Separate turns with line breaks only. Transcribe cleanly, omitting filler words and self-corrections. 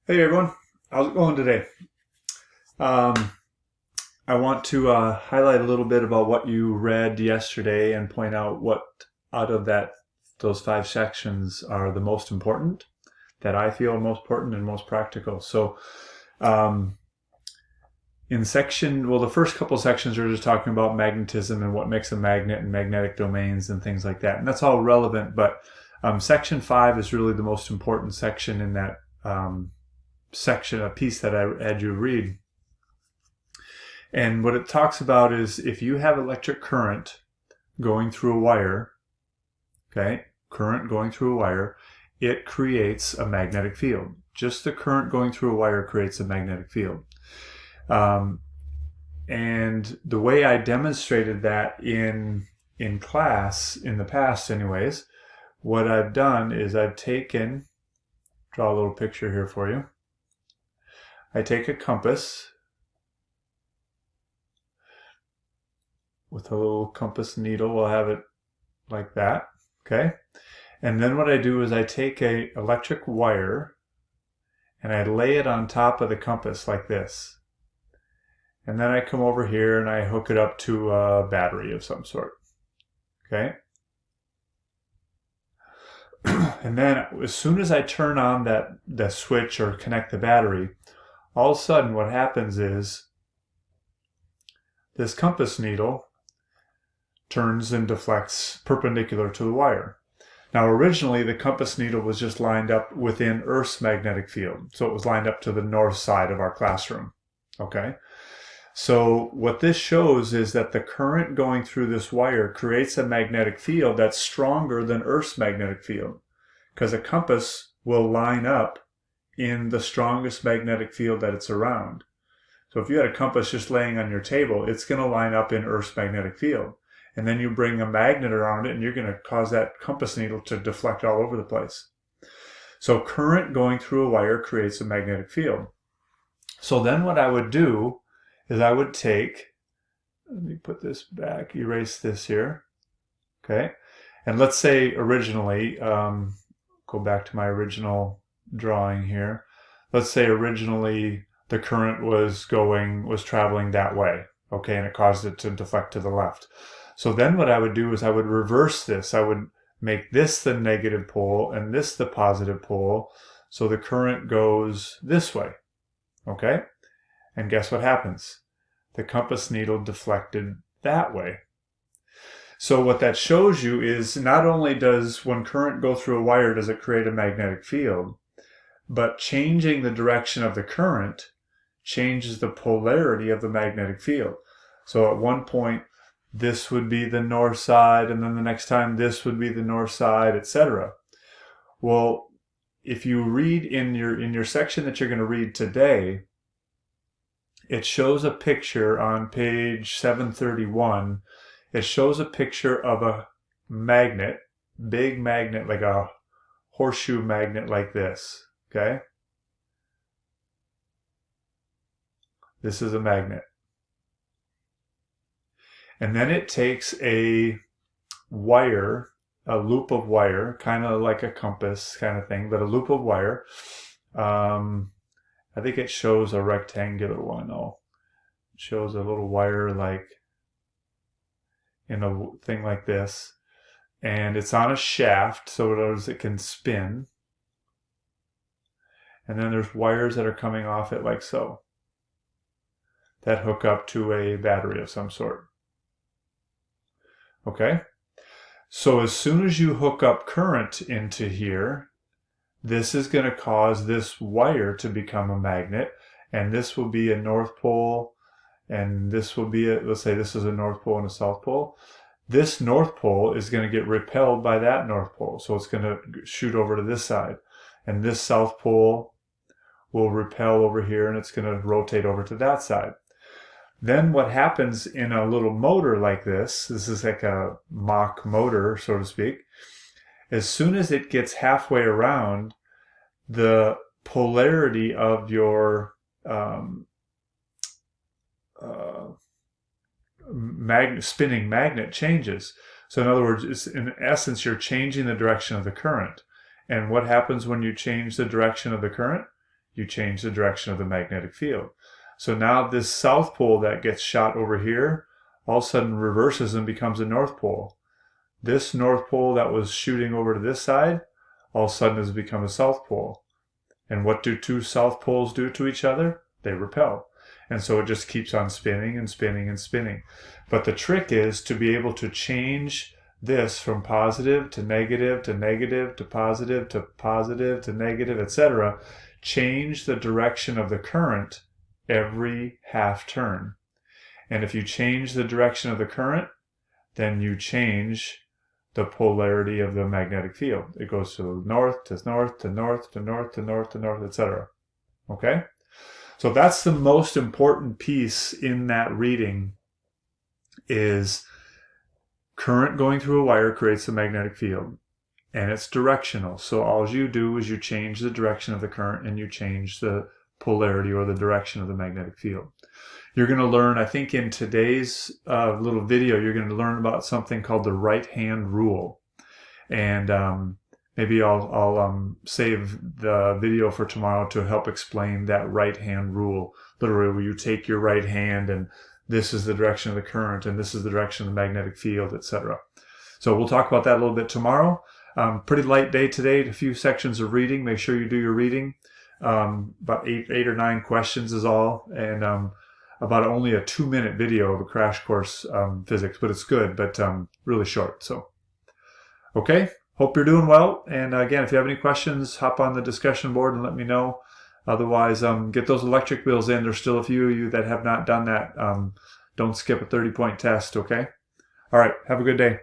Hey everyone, how's it going today? Um, I want to highlight a little bit about what you read yesterday and point out what out of those five sections are the most important, that I feel most important and most practical. So, um, the first couple sections are just talking about magnetism and what makes a magnet and magnetic domains and things like that, and that's all relevant. But section 5 is really the most important section in that section, a piece that I had you read. And what it talks about is if you have electric current going through a wire, okay, current going through a wire, it creates a magnetic field. Just the current going through a wire creates a magnetic field. Um, and the way I demonstrated that in class in the past, anyways, what I've done is draw a little picture here for you. I take a compass with a little compass needle. We'll have it like that, okay? And then what I do is I take a electric wire and I lay it on top of the compass like this. And then I come over here and I hook it up to a battery of some sort, okay? And then as soon as I turn on the switch or connect the battery, all of a sudden what happens is this compass needle turns and deflects perpendicular to the wire. Now, originally, the compass needle was just lined up within Earth's magnetic field. So it was lined up to the north side of our classroom. Okay? So what this shows is that the current going through this wire creates a magnetic field that's stronger than Earth's magnetic field, because a compass will line up in the strongest magnetic field that it's around. So if you had a compass just laying on your table, it's going to line up in Earth's magnetic field. And then you bring a magnet around it and you're going to cause that compass needle to deflect all over the place. So current going through a wire creates a magnetic field. So then what I would do is I would take, let me put this back, erase this here, okay? And let's say originally, go back to my original drawing here. Let's say originally the current was traveling that way, okay, and it caused it to deflect to the left. So then what I would do is I would reverse this. I would make this the negative pole and this the positive pole, so the current goes this way, okay? And guess what happens? The compass needle deflected that way. So what that shows you is not only does when current go through a wire, does it create a magnetic field, but changing the direction of the current changes the polarity of the magnetic field. So at one point, this would be the north side, and then the next time this would be the north side, etc. Well, if you read in your section that you're going to read today, it shows a picture on page 731. It shows a picture of a magnet, big magnet, like a horseshoe magnet like this, okay? This is a magnet. And then it takes a wire, a loop of wire, kind of like a compass kind of thing, but a loop of wire. I think it shows a rectangular one. Oh, it shows a little wire like in a thing like this. And it's on a shaft, so it can spin. And then there's wires that are coming off it like so, that hook up to a battery of some sort. Okay? So as soon as you hook up current into here, this is going to cause this wire to become a magnet, and this will be a north pole, and this will be let's say this is a north pole and a south pole. This north pole is going to get repelled by that north pole, so it's going to shoot over to this side. And this south pole will repel over here, and it's going to rotate over to that side. Then what happens in a little motor like this is like a Mach motor, so to speak, as soon as it gets halfway around, the polarity of your spinning magnet changes. So in other words, in essence, you're changing the direction of the current. And what happens when you change the direction of the current? you change the direction of the magnetic field. So now this south pole that gets shot over here all of a sudden reverses and becomes a north pole. This north pole that was shooting over to this side all of a sudden has become a south pole. And what do two south poles do to each other? They repel. And so it just keeps on spinning and spinning and spinning. But the trick is to be able to change this from positive to negative to negative to positive to positive to negative, etc. Change the direction of the current every half turn. And if you change the direction of the current, then you change the polarity of the magnetic field. It goes to north to north to north to north to north to north, etc. Okay? So that's the most important piece in that reading, is current going through a wire creates a magnetic field, and it's directional. So all you do is you change the direction of the current and you change the polarity or the direction of the magnetic field. You're going to learn, I think in today's little video, you're going to learn about something called the right-hand rule. And maybe I'll save the video for tomorrow to help explain that right-hand rule. Literally, where you take your right hand and this is the direction of the current and this is the direction of the magnetic field, etc. So we'll talk about that a little bit tomorrow. Pretty light day today, a few sections of reading. Make sure you do your reading. About eight or nine questions is all. And about only a 2-minute video of a crash course physics, but it's good, but really short. So, okay, hope you're doing well. And again, if you have any questions, hop on the discussion board and let me know. Otherwise, get those electric bills in. There's still a few of you that have not done that. Don't skip a 30-point test, okay? All right, have a good day.